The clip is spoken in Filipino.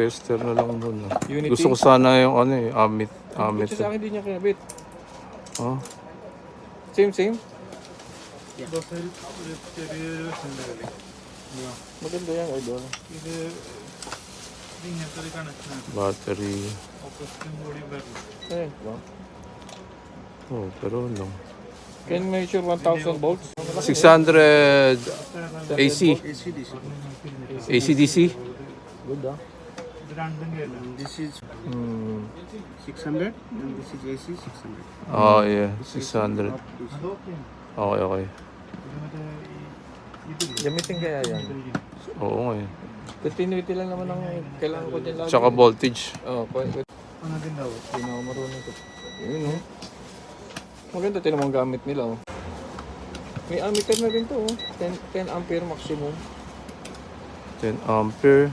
tester na lang muna. Unity? Gusto ko sana yung ano eh, amit. Kasi sa akin din niya kinabit. Oh. Same? Maganda yan, idol. Battery. Eh, ba? Oh, pero lang. Can measure 1,000 volts? 600 AC. AC/DC. Good ah. This is Hmm. 600 and this is AC 600. Oh, yeah. 600. Okay. Gamitin kaya yan. Oo nga eh. Continuity lang naman ang kailangan ko din lagi. Tsaka voltage. Oo, hindi na ako marunong ito. Yun oh. Maganda, tinan mo ang gamit nila oh. May ammeter na rin to oh. 10 ampere maximum. 10 ampere.